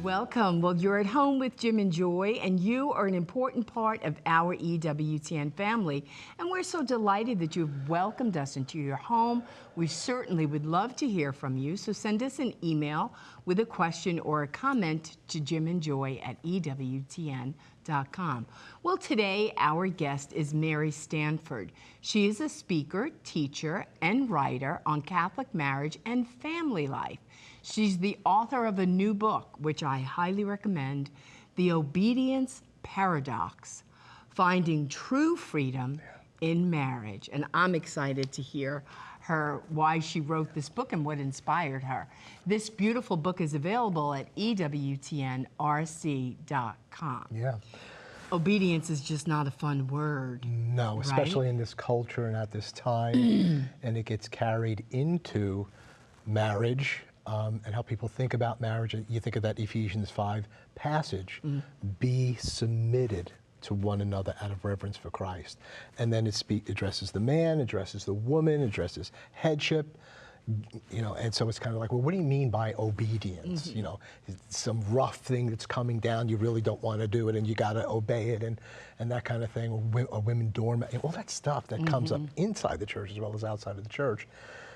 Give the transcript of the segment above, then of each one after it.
Welcome. Well, you're at home with Jim and Joy, and you are an important part of our EWTN family. And we're so delighted that you've welcomed us into your home. We certainly would love to hear from you, so send us an email with a question or a comment to jimandjoy@ewtn.com. Well, today our guest is Mary Stanford. She is a speaker, teacher, and writer on Catholic marriage and family life. She's the author of a new book, which I highly recommend, The Obedience Paradox, Finding True Freedom in Marriage. And I'm excited to hear why she wrote this book and what inspired her. This beautiful book is available at ewtnrc.com. Yeah. Obedience is just not a fun word. No, right? especially in this culture and at this time. And it gets carried into marriage and how people think about marriage. And you think of that Ephesians 5 passage, be submitted to one another out of reverence for Christ. And then it addresses the man, addresses the woman, addresses headship. You know, and so it's kind of like, well, what do you mean by obedience? You know, it's some rough thing that's coming down, you really don't want to do it, and you got to obey it, and that kind of thing, or women doormat, all that stuff that comes up inside the church as well as outside of the church.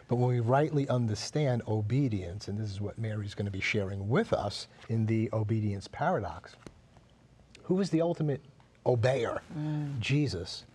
But when we rightly understand obedience, and this is what Mary's going to be sharing with us in the Obedience Paradox, who is the ultimate obeyer? Jesus,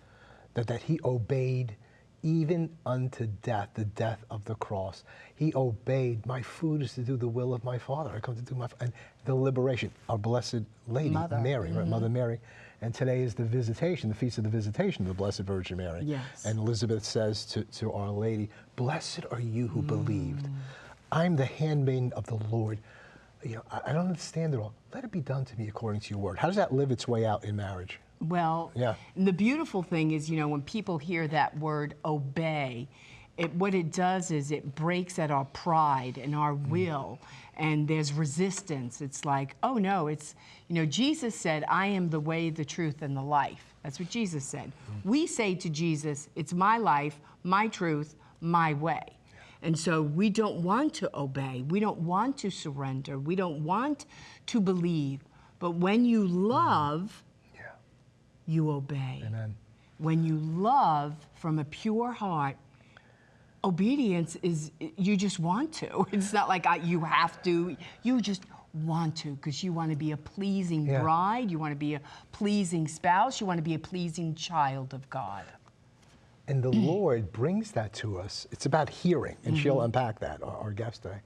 that he obeyed even unto death, the death of the cross. He obeyed. My food is to do the will of my Father. I come to do my, and the liberation. Our Blessed Lady, Mother. Mary, right? Mother Mary. And today is the visitation, the Feast of the Visitation of the Blessed Virgin Mary. Yes. And Elizabeth says to Our Lady, blessed are you who believed. I'm the handmaiden of the Lord. You know, I don't understand it all. Let it be done to me according to your word. How does that live its way out in marriage? Well, Yeah. The beautiful thing is, you know, when people hear that word obey, what it does is it breaks at our pride and our will, and there's resistance. It's like, oh no, it's, you know, Jesus said, I am the way, the truth, and the life. That's what Jesus said. We say to Jesus, it's my life, my truth, my way. And so we don't want to obey. We don't want to surrender. We don't want to believe. But when you love, you obey. Amen. When you love from a pure heart, obedience is, you just want to. It's not like you have to, you just want to, because you want to be a pleasing bride, you want to be a pleasing spouse, you want to be a pleasing child of God. And the Lord brings that to us. It's about hearing, and she'll unpack that, our guest today.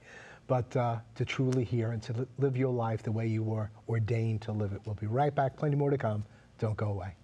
But to truly hear and to live your life the way you were ordained to live it. We'll be right back. Plenty more to come. Don't go away.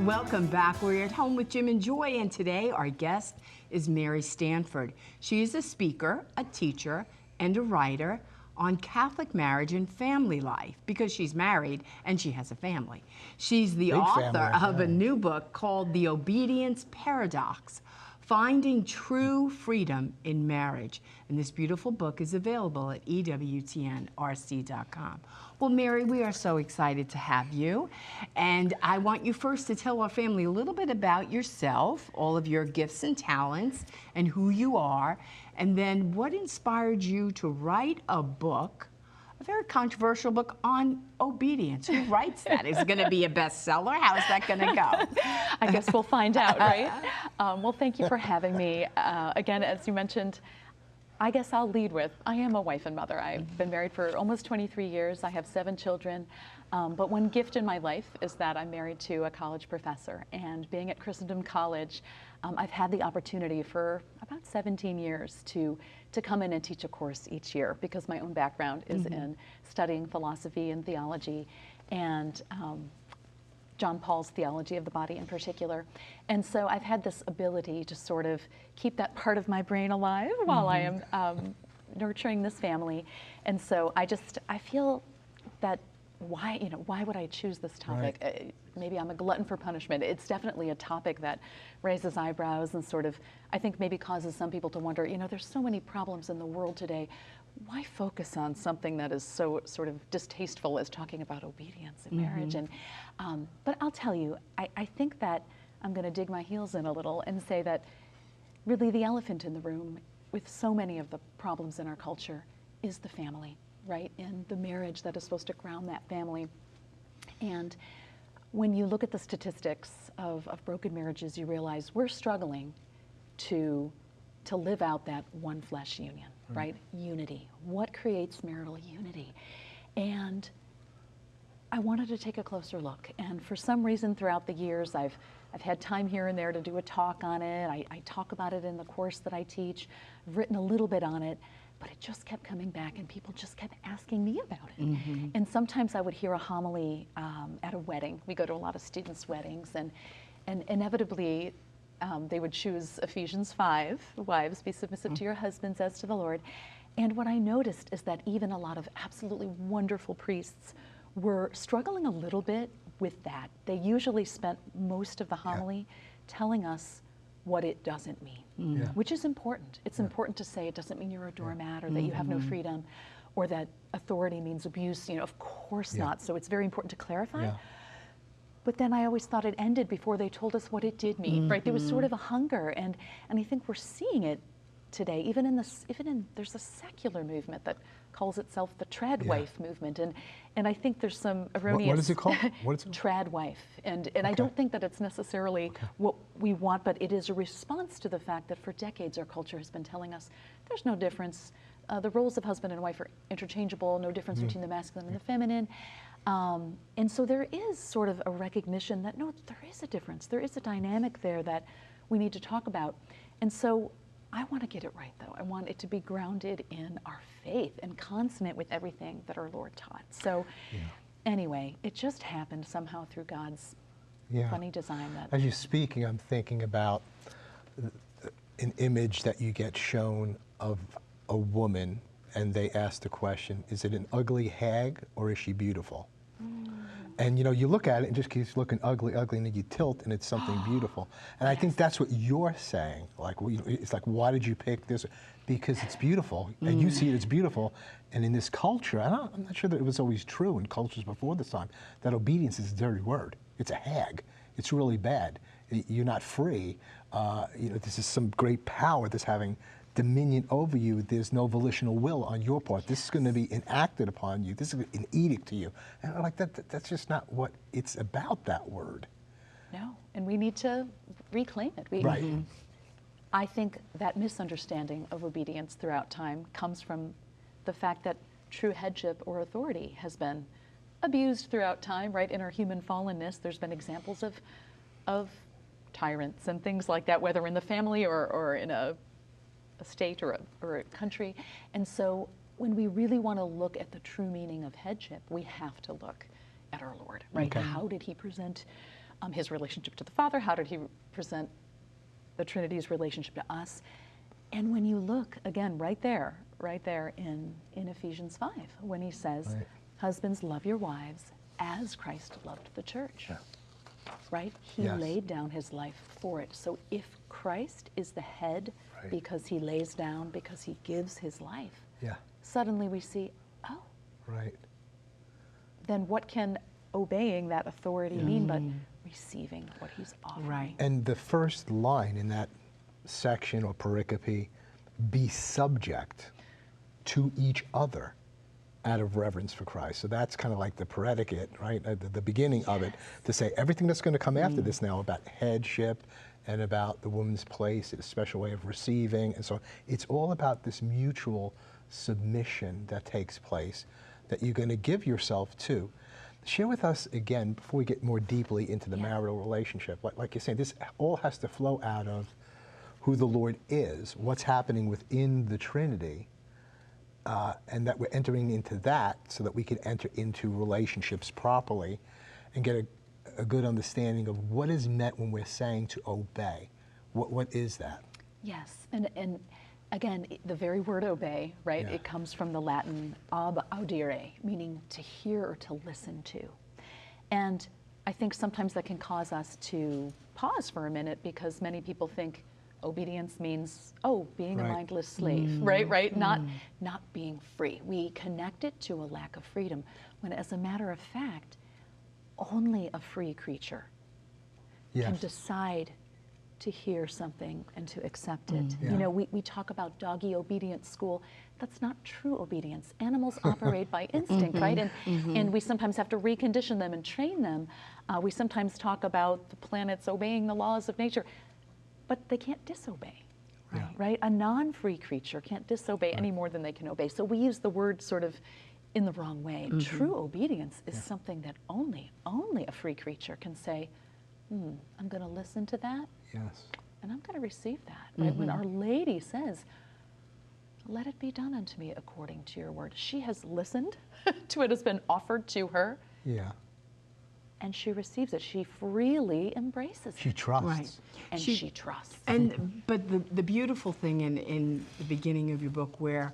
Welcome back. We're at home with Jim and Joy, and today our guest is Mary Stanford. She is a speaker, a teacher, and a writer on Catholic marriage and family life, because she's married and she has a family. She's the author of a new book called The Obedience Paradox, Finding True Freedom in Marriage. And this beautiful book is available at ewtnrc.com. Well, Mary, we are so excited to have you. And I want you first to tell our family a little bit about yourself, all of your gifts and talents, and who you are. And then what inspired you to write a book, a very controversial book on obedience? Who writes that? Is it going to be a bestseller? How is that going to go? I guess we'll find out, right? Well, thank you for having me. Again, as you mentioned, I guess I'll lead with, I am a wife and mother. I've been married for almost 23 years. I have 7 children. But one gift in my life is that I'm married to a college professor. And being at Christendom College, I've had the opportunity for about 17 years to come in and teach a course each year, because my own background is in studying philosophy and theology, and John Paul's theology of the body in particular. And so I've had this ability to sort of keep that part of my brain alive while I am nurturing this family. And so I feel that why would I choose this topic? Right. Maybe I'm a glutton for punishment. It's definitely a topic that raises eyebrows and sort of, I think, maybe causes some people to wonder, there's so many problems in the world today. Why focus on something that is so sort of distasteful as talking about obedience in marriage? And but I'll tell you, I think that I'm going to dig my heels in a little and say that really the elephant in the room with so many of the problems in our culture is the family, right? And the marriage that is supposed to ground that family. And when you look at the statistics of broken marriages, you realize we're struggling to live out that one flesh union, right? Unity. What creates marital unity? And I wanted to take a closer look. And for some reason throughout the years, I've had time here and there to do a talk on it. I talk about it in the course that I teach. I've written a little bit on it, but it just kept coming back and people just kept asking me about it. And sometimes I would hear a homily at a wedding. We go to a lot of students' weddings, and inevitably they would choose Ephesians 5, wives, be submissive to your husbands as to the Lord. And what I noticed is that even a lot of absolutely wonderful priests were struggling a little bit with that. They usually spent most of the homily telling us what it doesn't mean, which is important. It's important to say it doesn't mean you're a doormat or that you have no freedom or that authority means abuse. Of course not. So it's very important to clarify. But then I always thought it ended before they told us what it did mean, right? There was sort of a hunger, and I think we're seeing it today. Even in there's a secular movement that calls itself the trad wife movement, and I think there's some erroneous. What is it called? What is it? Trad wife, and I don't think that it's necessarily what we want, but it is a response to the fact that for decades our culture has been telling us there's no difference. The roles of husband and wife are interchangeable. No difference between the masculine and the feminine. And so there is sort of a recognition that no, there is a difference. There is a dynamic there that we need to talk about. And so I want to get it right, though. I want it to be grounded in our faith and consonant with everything that our Lord taught. So anyway, it just happened somehow through God's funny design. That as you're speaking, I'm thinking about an image that you get shown of a woman, and they ask the question, is it an ugly hag or is she beautiful? And you look at it and just keeps looking ugly, and then you tilt and it's something beautiful. And I think that's what you're saying. Like, it's like, why did you pick this? Because it's beautiful, and you see it as beautiful. And in this culture, and I'm not sure that it was always true in cultures before this time, that obedience is a dirty word. It's a hag. It's really bad. You're not free. This is some great power that's having dominion over you. There's no volitional will on your part. This is going to be enacted upon you. This is an edict to you. And I'm like, that's just not what it's about, that word. No, and we need to reclaim it. Right. I think that misunderstanding of obedience throughout time comes from the fact that true headship or authority has been abused throughout time, right? In our human fallenness, there's been examples of tyrants and things like that, whether in the family or in a state or a country. And so when we really want to look at the true meaning of headship, we have to look at our Lord, right? Okay. How did he present his relationship to the Father? How did he present the Trinity's relationship to us? And when you look, again, right there in Ephesians 5, when he says, husbands, love your wives as Christ loved the church, right? He laid down his life for it. So if Christ is the head because he lays down, because he gives his life, suddenly we see, then what can obeying that authority mean but receiving what he's offering? Right. And the first line in that section or pericope, be subject to each other out of reverence for Christ. So that's kind of like the predicate, right? At the beginning of it, to say everything that's going to come after this now about headship and about the woman's place, a special way of receiving, and so it's all about this mutual submission that takes place that you're going to give yourself to. Share with us again, before we get more deeply into the marital relationship, like you're saying, this all has to flow out of who the Lord is, what's happening within the Trinity, and that we're entering into that so that we can enter into relationships properly and get a good understanding of what is meant when we're saying to obey. What is that? Yes, and Again, the very word obey, right? Yeah. It comes from the Latin ob audire, meaning to hear or to listen to. And I think sometimes that can cause us to pause for a minute because many people think obedience means, oh, being a Right. mindless slave, right? Not being free. We connect it to a lack of freedom, when as a matter of fact, only a free creature can Yes. decide to hear something and to accept it. Yeah. You know, we talk about doggy obedience school. That's not true obedience. Animals operate by instinct, right? And we sometimes have to recondition them and train them. We sometimes talk about the planets obeying the laws of nature, but they can't disobey, Yeah. right? A non-free creature can't disobey any more than they can obey. So we use the word sort of in the wrong way. True obedience is something that only a free creature can say, I'm going to listen to that, Yes. and I'm going to receive that. Right? When Our Lady says, let it be done unto me according to your word. She has listened to what has been offered to her, Yeah. and she receives it. She freely embraces She it, trusts. Right. and she trusts. But the beautiful thing in the beginning of your book where,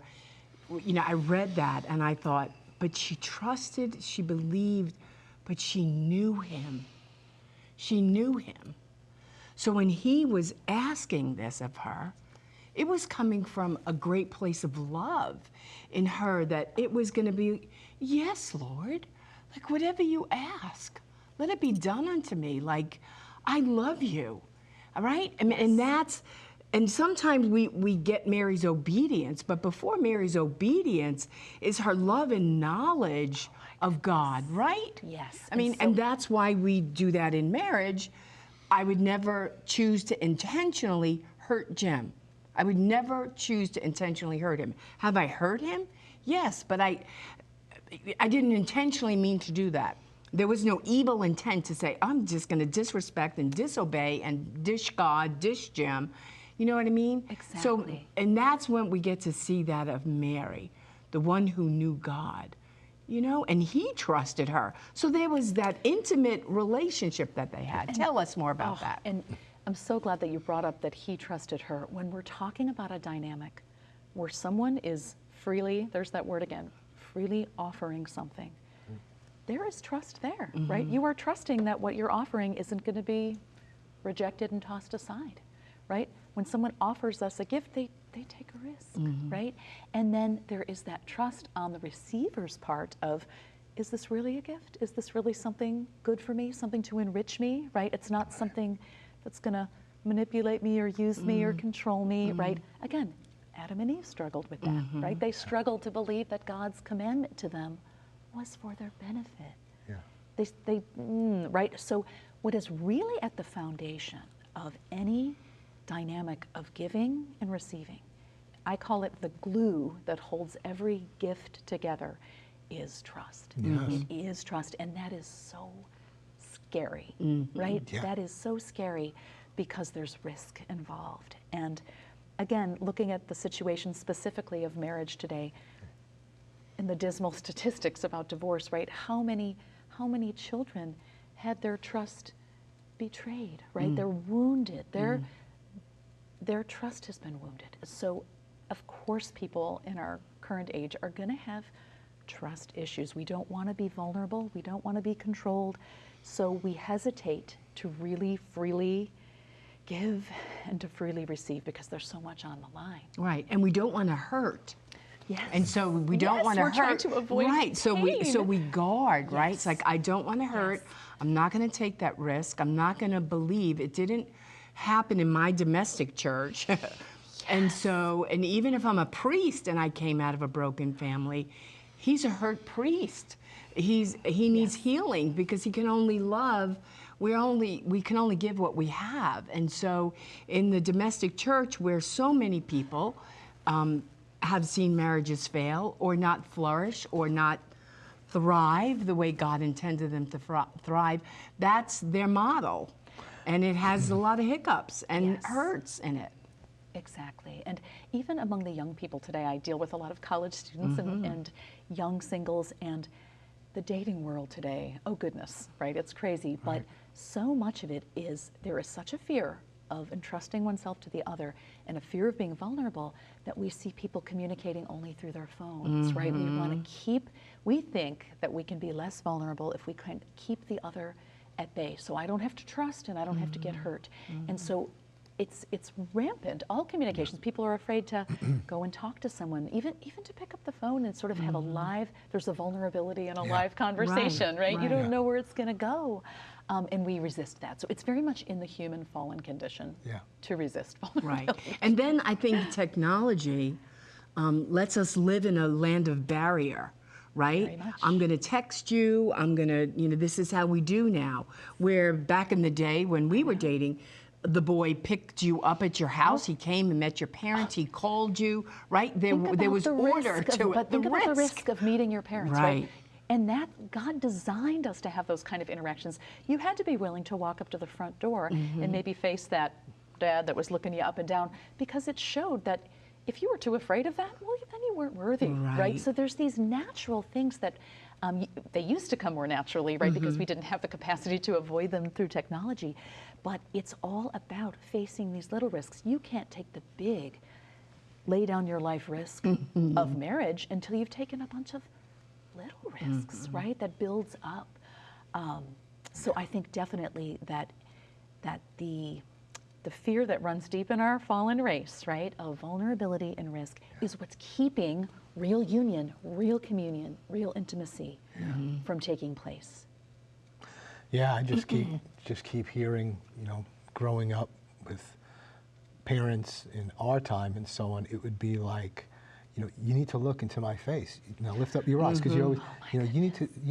you know, I read that and I thought, but she trusted, she believed, but she knew him. She knew him. So when he was asking this of her, it was coming from a great place of love in her, that it was going to be, yes, Lord, like whatever you ask, let it be done unto me. Like, I love you. All right? I mean, and that's, and sometimes we get Mary's obedience, but before Mary's obedience is her love and knowledge of God, right? Yes. I mean, And and that's why we do that in marriage. I would never choose to intentionally hurt Jim. I would never choose to intentionally hurt him. Have I hurt him? Yes, but I didn't intentionally mean to do that. There was no evil intent to say, I'm just going to disrespect and disobey and dish God, dish Jim. You know what I mean? So, Exactly. and that's when we get to see that of Mary, the one who knew God, you know, and he trusted her. So there was that intimate relationship that they had. Tell us more about that. And I'm so glad that you brought up that he trusted her. When we're talking about a dynamic where someone is freely, there's that word again, freely offering something, there is trust there, right? You are trusting that what you're offering isn't going to be rejected and tossed aside, right? When someone offers us a gift, they take a risk, right? And then there is that trust on the receiver's part of, is this really a gift? Is this really something good for me, something to enrich me, right? It's not something that's going to manipulate me or use me or control me, right? Again, Adam and Eve struggled with that, right? They struggled to believe that God's commandment to them was for their benefit. Yeah. Right? So what is really at the foundation of any dynamic of giving and receiving, I call it the glue that holds every gift together, is trust. Yes. It is trust, and that is so scary, right? Yeah. That is so scary because there's risk involved. And again, looking at the situation specifically of marriage today, and the dismal statistics about divorce, right? How many children had their trust betrayed, right? They're wounded. Their trust has been wounded. So, of course, people in our current age are going to have trust issues. We don't want to be vulnerable. We don't want to be controlled. So we hesitate to really freely give and to freely receive because there's so much on the line. Right, and we don't want to hurt. Yes. And so we don't Yes, want to we're hurt. trying to avoid right. So pain. we guard, right? It's Yes. like I don't want to hurt. Yes. I'm not going to take that risk. I'm not going to believe it didn't happen in my domestic church. And so, and even if I'm a priest and I came out of a broken family, he's a hurt priest. He needs healing because he can only love. We can only give what we have. And so in the domestic church where so many people have seen marriages fail or not flourish or not thrive the way God intended them to thrive, that's their model. And it has a lot of hiccups and Yes. hurts in it. Exactly. And even among the young people today, I deal with a lot of college students and young singles, and the dating world today, oh goodness, right? It's crazy. But so much of it is, there is such a fear of entrusting oneself to the other and a fear of being vulnerable that we see people communicating only through their phones, right? We want to we think that we can be less vulnerable if we can keep the other at bay. So I don't have to trust and I don't have to get hurt. And so it's rampant, all communications. People are afraid to go and talk to someone, even to pick up the phone and sort of have a there's a vulnerability in a live conversation, right? You don't know where it's going to go. And we resist that. So it's very much in the human fallen condition to resist vulnerability. Right. And then I think technology lets us live in a land of barrier, right? Very much. I'm going to text you. I'm going to, this is how we do now. Where back in the day when we were dating, the boy picked you up at your house. He came and met your parents. He called you, right? There was order to it. But think about the risk of meeting your parents, right? And that God designed us to have those kind of interactions. You had to be willing to walk up to the front door and maybe face that dad that was looking you up and down, because it showed that if you were too afraid of that, well, then you weren't worthy, right? So there's these natural things that they used to come more naturally, right? Because we didn't have the capacity to avoid them through technology. But it's all about facing these little risks. You can't take the big, lay down your life risk of marriage until you've taken a bunch of little risks, right? That builds up. So I think definitely that the fear that runs deep in our fallen race, right, of vulnerability and risk is what's keeping real union, real communion, real intimacy from taking place. Yeah, I just keep hearing, growing up with parents in our time and so on, it would be like, you need to look into my face. Lift up your eyes, because you always, you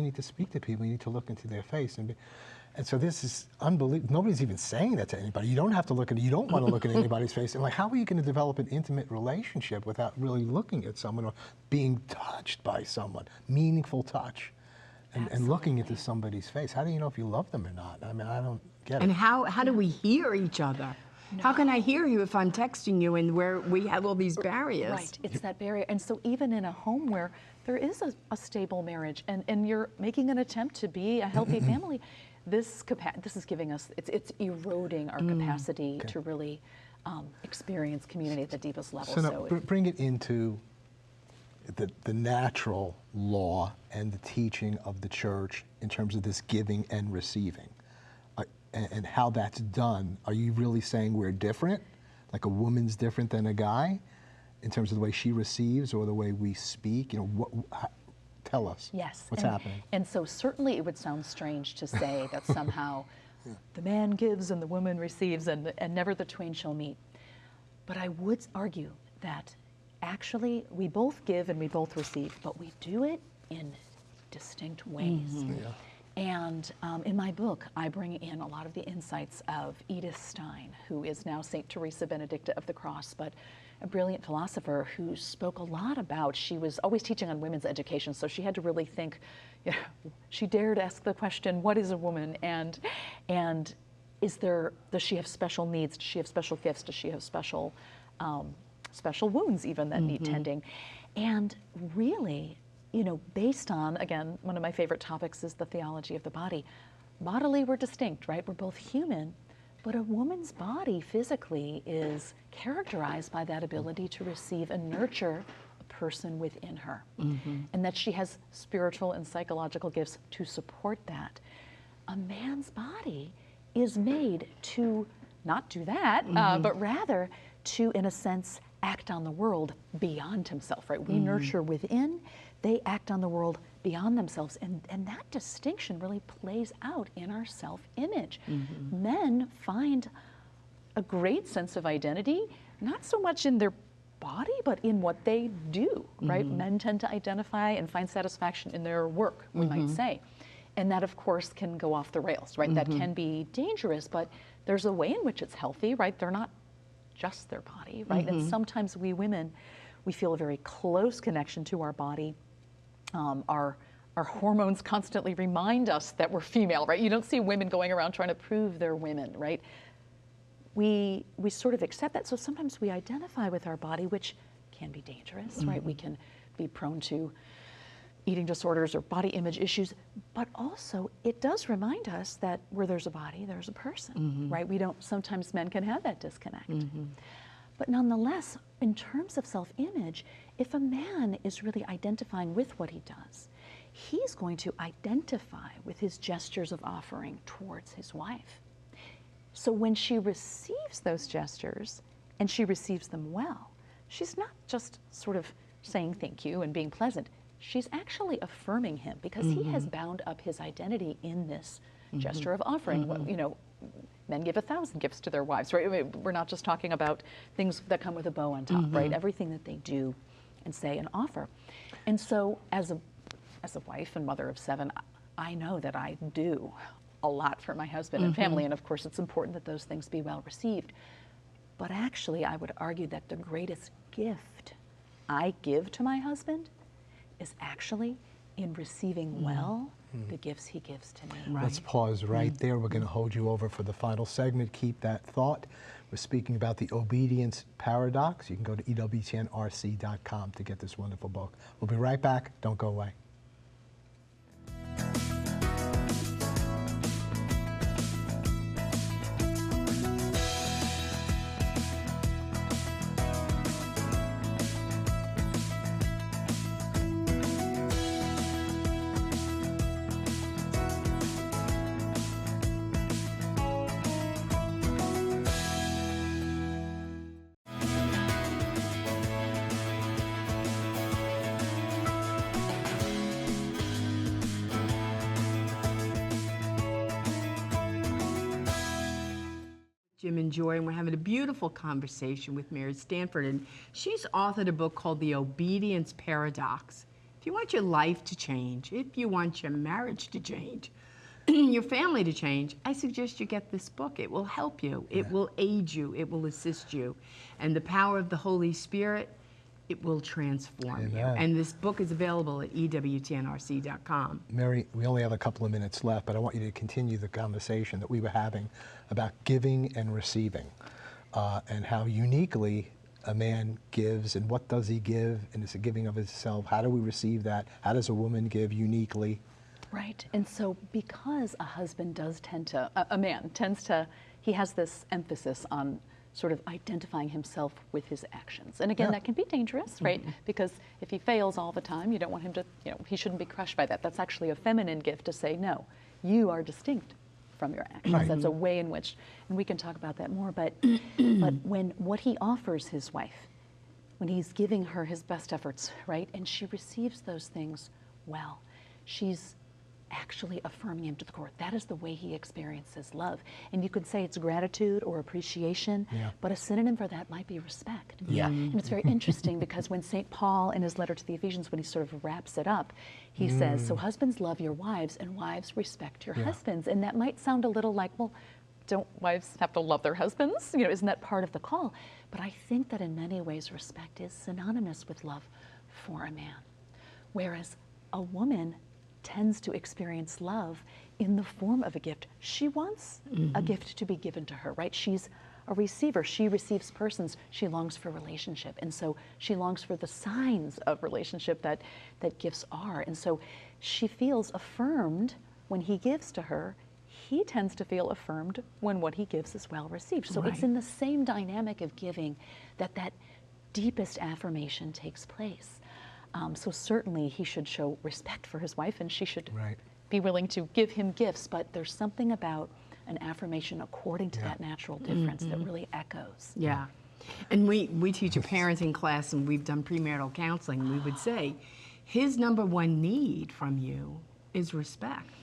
need to speak to people. You need to look into their face, and so this is unbelievable. Nobody's even saying that to anybody. You don't have to look at. You don't want to look at anybody's face. And how are you going to develop an intimate relationship without really looking at someone or being touched by someone, meaningful touch, and looking into somebody's face? How do you know if you love them or not? I mean, I don't get it. And how do we hear each other? How can I hear you if I'm texting you and where we have all these barriers? Right, it's that barrier. And so even in a home where there is a stable marriage and you're making an attempt to be a healthy family, this is giving us, it's eroding our capacity to really experience community at the deepest level. So now, bring it into the natural law and the teaching of the church in terms of this giving and receiving. And how that's done. Are you really saying we're different? Like a woman's different than a guy in terms of the way she receives or the way we speak? Tell us. Yes. What's happening? And so certainly it would sound strange to say that somehow the man gives and the woman receives and never the twain shall meet. But I would argue that actually we both give and we both receive, but we do it in distinct ways. And in my book, I bring in a lot of the insights of Edith Stein, who is now St. Teresa Benedicta of the Cross, but a brilliant philosopher who spoke a lot about, she was always teaching on women's education, so she had to really think, she dared ask the question, what is a woman? And does she have special needs? Does she have special gifts? Does she have special wounds even that need tending? And really, based on, again, one of my favorite topics is the theology of the body. Bodily, we're distinct, right? We're both human, but a woman's body physically is characterized by that ability to receive and nurture a person within her, and that she has spiritual and psychological gifts to support that. A man's body is made to not do that, but rather to, in a sense, act on the world beyond himself, right? We nurture within, they act on the world beyond themselves. And that distinction really plays out in our self-image. Men find a great sense of identity, not so much in their body, but in what they do, right? Men tend to identify and find satisfaction in their work, we might say. And that, of course, can go off the rails, right? That can be dangerous, but there's a way in which it's healthy, right? They're not just their body, right? And sometimes we women, we feel a very close connection to our body. Our hormones constantly remind us that we're female, right? You don't see women going around trying to prove they're women, right? We sort of accept that, so sometimes we identify with our body, which can be dangerous, right? We can be prone to eating disorders or body image issues, but also it does remind us that where there's a body, there's a person, right? Sometimes men can have that disconnect. But nonetheless, in terms of self-image, if a man is really identifying with what he does, he's going to identify with his gestures of offering towards his wife. So when she receives those gestures, and she receives them well, she's not just sort of saying thank you and being pleasant. She's actually affirming him because he has bound up his identity in this gesture of offering. Well, you know, men give 1,000 gifts to their wives, right? I mean, we're not just talking about things that come with a bow on top, right? Everything that they do and say and offer. And so as a wife and mother of 7, I know that I do a lot for my husband and family, and of course it's important that those things be well received. But actually, I would argue that the greatest gift I give to my husband is actually in receiving well the gifts he gives to me. Right. Let's pause right there. We're going to hold you over for the final segment. Keep that thought. We're speaking about the obedience paradox. You can go to EWTNRC.com to get this wonderful book. We'll be right back. Don't go away. Jim and Joy, and we're having a beautiful conversation with Mary Stanford, and she's authored a book called The Obedience Paradox. If you want your life to change, if you want your marriage to change, your family to change, I suggest you get this book. It will help you. It will aid you. It will assist you. And the power of the Holy Spirit, it will transform you. Amen. And this book is available at EWTNRC.com. Mary, we only have a couple of minutes left, but I want you to continue the conversation that we were having about giving and receiving, and how uniquely a man gives, and what does he give, and is it giving of himself? How do we receive that? How does a woman give uniquely? Right, and so because a husband does tend to, a man tends to, he has this emphasis on sort of identifying himself with his actions. And again, that can be dangerous, right? Because if he fails all the time, you don't want him to, you know, he shouldn't be crushed by that. That's actually a feminine gift to say, no, you are distinct from your actions. Right. That's a way in which, and we can talk about that more, but when what he offers his wife, when he's giving her his best efforts, right? And she receives those things well, she's actually affirming him to the core. That is the way he experiences love. And you could say it's gratitude or appreciation, but a synonym for that might be respect. Yeah. And it's very interesting because when St. Paul, in his letter to the Ephesians, when he sort of wraps it up, he says, so husbands love your wives and wives respect your husbands. And that might sound a little like, well, don't wives have to love their husbands? You know, isn't that part of the call? But I think that in many ways, respect is synonymous with love for a man. Whereas a woman tends to experience love in the form of a gift. She wants a gift to be given to her, right? She's a receiver. She receives persons. She longs for relationship. And so she longs for the signs of relationship that gifts are. And so she feels affirmed when he gives to her. He tends to feel affirmed when what he gives is well received. So it's in the same dynamic of giving that deepest affirmation takes place. So certainly he should show respect for his wife, and she should be willing to give him gifts, but there's something about an affirmation according to that natural difference that really echoes. Yeah. And we teach a parenting class, and we've done premarital counseling. We would say his number one need from you is respect.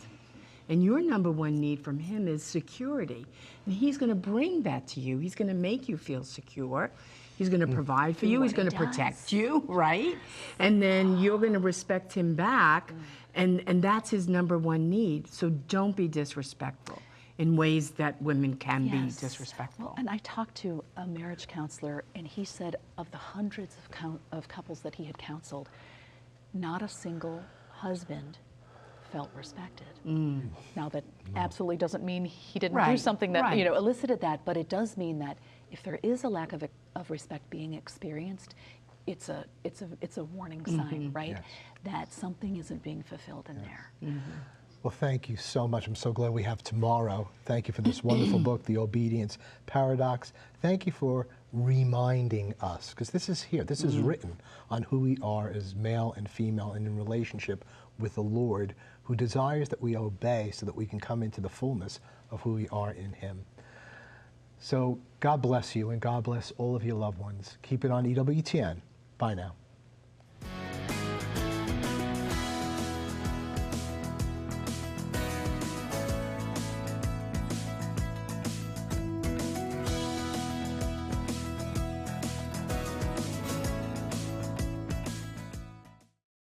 And your number one need from him is security. And he's going to bring that to you. He's going to make you feel secure. He's going to provide for you. He's going to protect you, right? And then you're going to respect him back. And that's his number one need. So don't be disrespectful in ways that women can be disrespectful. Well, and I talked to a marriage counselor, and he said of the hundreds of couples that he had counseled, not a single husband felt respected. Now that absolutely doesn't mean he didn't do something that you know elicited that, but it does mean that if there is a lack of respect being experienced, it's a warning sign, right? Yes. That something isn't being fulfilled in there. Well, thank you so much. I'm so glad we have tomorrow. Thank you for this wonderful book, The Obedience Paradox. Thank you for reminding us, because this is here. This is written on who we are as male and female and in relationship with the Lord, who desires that we obey so that we can come into the fullness of who we are in Him. So God bless you, and God bless all of your loved ones. Keep it on EWTN. Bye now.